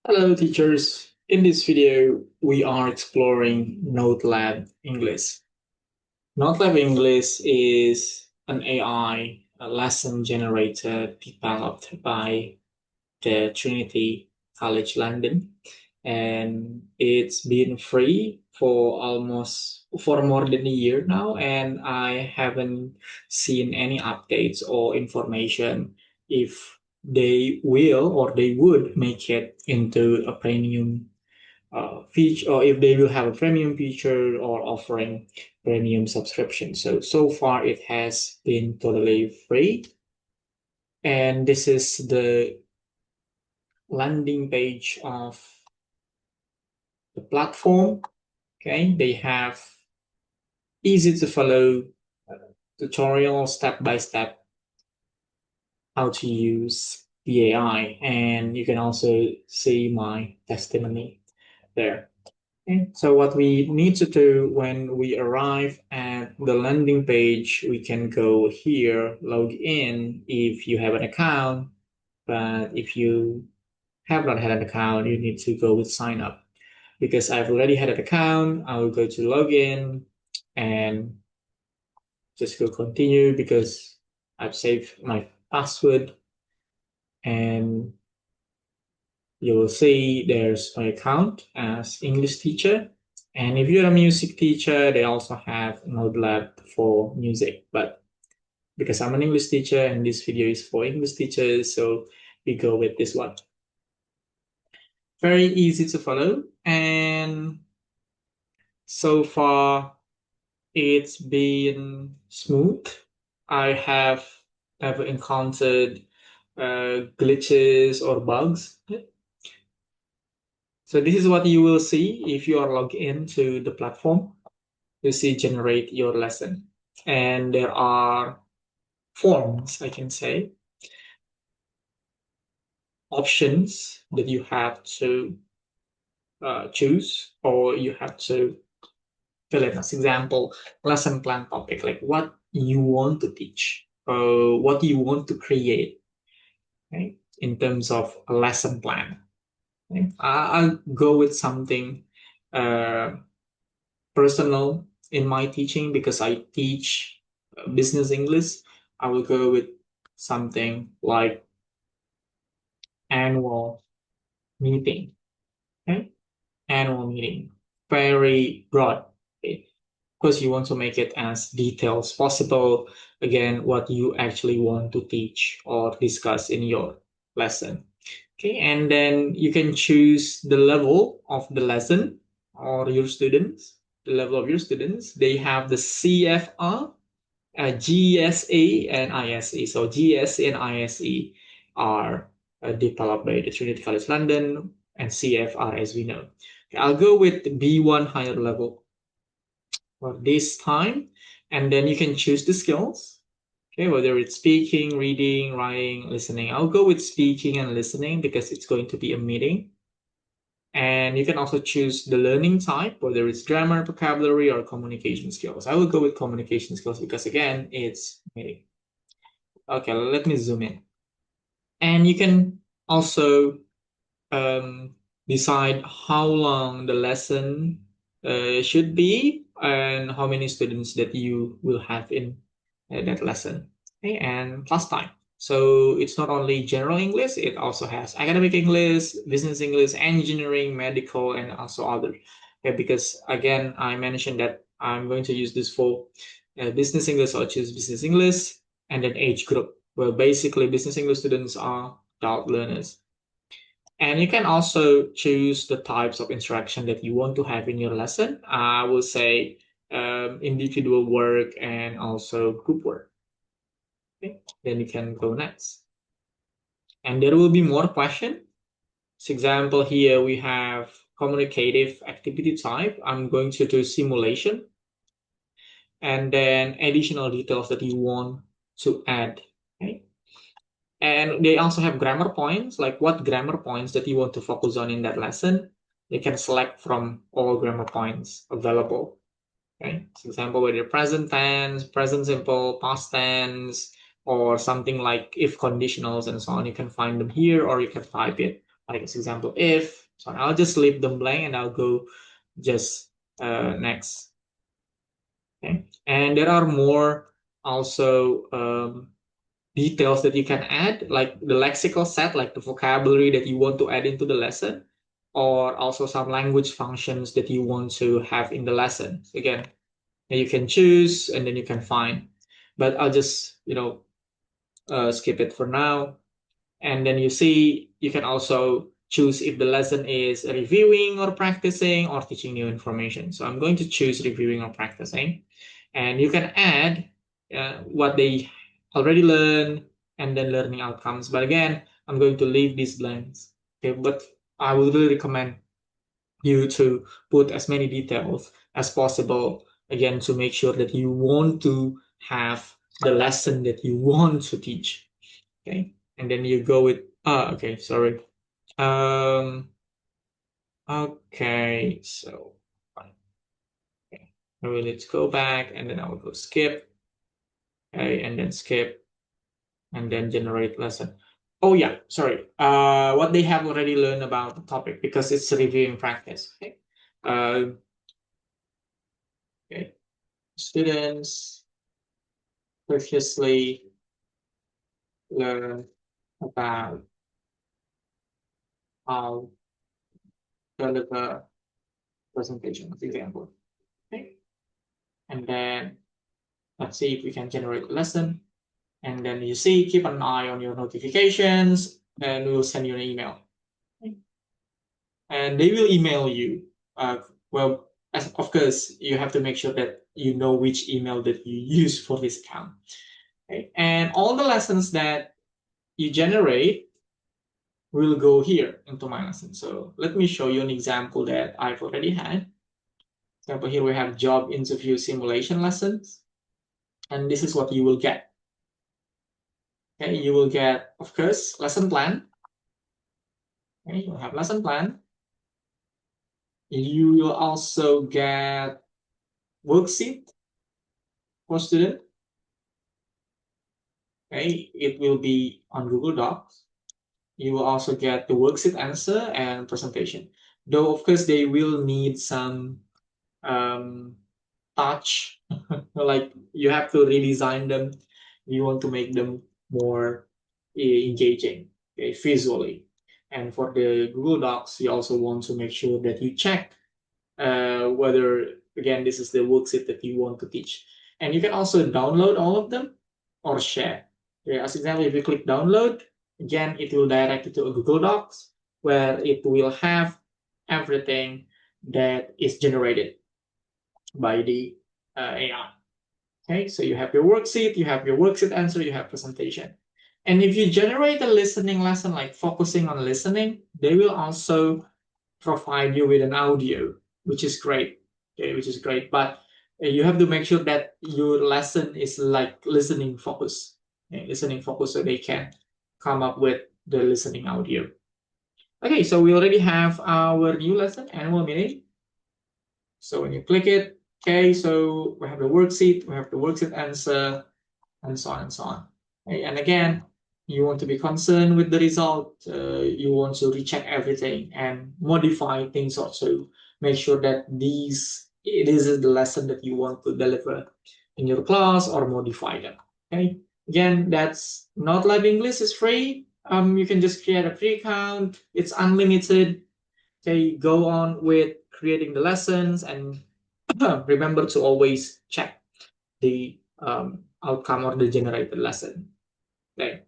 Hello teachers, in this video we are exploring NoteLab English. NoteLab English is an AI lesson generator developed by the Trinity College London, and it's been free for more than a year now, and I haven't seen any updates or information if they will or they would make it into a premium feature, or if they will have a premium feature or offering premium subscription. So far it has been totally free, and this is the landing page of the platform. Okay, they have easy to follow tutorial step by step how to use the AI, and you can also see my testimony there. Okay, so what we need to do when we arrive at the landing page, we can go here, log in if you have an account, but if you have not had an account, you need to go with sign up. Because I've already had an account, I will go to login and just go continue because I've saved my password, and you will see there's my account as English teacher. And if you're a music teacher, they also have NoteLab for music. But because I'm an English teacher and this video is for English teachers, so we go with this one. Very easy to follow. And so far, it's been smooth. I have never encountered glitches or bugs. So this is what you will see if you are logged into the platform. You see generate your lesson. And there are forms, I can say, options that you have to choose, or you have to fill in. As example, lesson plan topic, like what you want to teach, what you want to create, okay, in terms of a lesson plan. Okay. I'll go with something uh, personal in my teaching because I teach business English. I will go with something like annual meeting. Okay, annual meeting, very broad. Okay. Of course, you want to make it as detailed as possible. Again, what you actually want to teach or discuss in your lesson. Okay, and then you can choose the level of the lesson or your students, the level of your students. They have the CFR, GSA, and ISE. So GSA and ISE are developed by the Trinity College London, and CFR, as we know. Okay, I'll go with B1 higher level for this time, and then you can choose the skills. Okay, whether it's speaking, reading, writing, listening. I'll go with speaking and listening because it's going to be a meeting. And you can also choose the learning type, whether it's grammar, vocabulary, or communication skills. I will go with communication skills because, again, it's meeting. Okay, let me zoom in. And you can also decide how long the lesson should be and how many students that you will have in that lesson. Okay, and class time. So it's not only general English, it also has academic English, business English, engineering, medical, and also other. Okay, because again, I mentioned that I'm going to use this for business English, so I'll choose business English, and then age group. Well, basically, business English students are adult learners. And you can also choose the types of interaction that you want to have in your lesson. I will say individual work and also group work. Okay. Then you can go next. And there will be more questions. For example, here we have communicative activity type. I'm going to do simulation and then additional details that you want to add. Okay. And they also have grammar points, like what grammar points that you want to focus on in that lesson. You can select from all grammar points available. Okay, for example, whether present tense, present simple, past tense, or something like if conditionals and so on, you can find them here or you can type it Like as example, if. So I'll just leave them blank and I'll go just next. Okay. And there are more also details that you can add, like the lexical set, like the vocabulary that you want to add into the lesson, or also some language functions that you want to have in the lesson. Again, you can choose and then you can find. But I'll just, skip it for now. And then you see, you can also choose if the lesson is reviewing or practicing or teaching new information. So I'm going to choose reviewing or practicing. And you can add what they already learned and then learning outcomes. But again, I'm going to leave these blanks. Okay, but I would really recommend you to put as many details as possible, again, to make sure that you want to have the lesson that you want to teach. Okay, and then you go with okay, sorry. Okay, so fine. Okay, I will need to go back and then I will go skip. Okay, and then skip and then generate lesson. Oh yeah, sorry. What they have already learned about the topic because it's reviewing practice. Okay. Uh, okay. Students previously learned about how to deliver presentation, for example. Okay. And then let's see if we can generate a lesson. And then you see, keep an eye on your notifications, and we'll send you an email. Okay. And they will email you. Well, of course, you have to make sure that you know which email that you use for this account. Okay. And all the lessons that you generate will go here into my lesson. So let me show you an example that I've already had. For example, here we have job interview simulation lessons. And this is what you will get. Okay, you will get, of course, lesson plan. Okay, you'll have lesson plan. You will also get worksheet for student. Okay, it will be on Google Docs. You will also get the worksheet answer and presentation. Though, of course, they will need some um, touch, like you have to redesign them. You want to make them more engaging, okay, visually. And for the Google Docs, you also want to make sure that you check whether, again, this is the worksheet that you want to teach. And you can also download all of them or share. Okay, as example, if you click download, again, it will direct you to a Google Docs where it will have everything that is generated by the AI. Okay, so you have your worksheet answer, you have presentation. And if you generate a listening lesson, like focusing on listening, they will also provide you with an audio, which is great. Okay, which is great. But you have to make sure that your lesson is like listening focus. Okay, listening focus so they can come up with the listening audio. Okay, so we already have our new lesson, animal meaning. So when you click it, okay, so we have the worksheet answer, and so on and so on. Okay, and again, you want to be concerned with the result. You want to recheck everything and modify things also. Make sure that this is the lesson that you want to deliver in your class or modify them. Okay. Again, that's NoteLab English is free. You can just create a free account. It's unlimited. Okay, go on with creating the lessons and remember to always check the outcome or the generated lesson. Okay.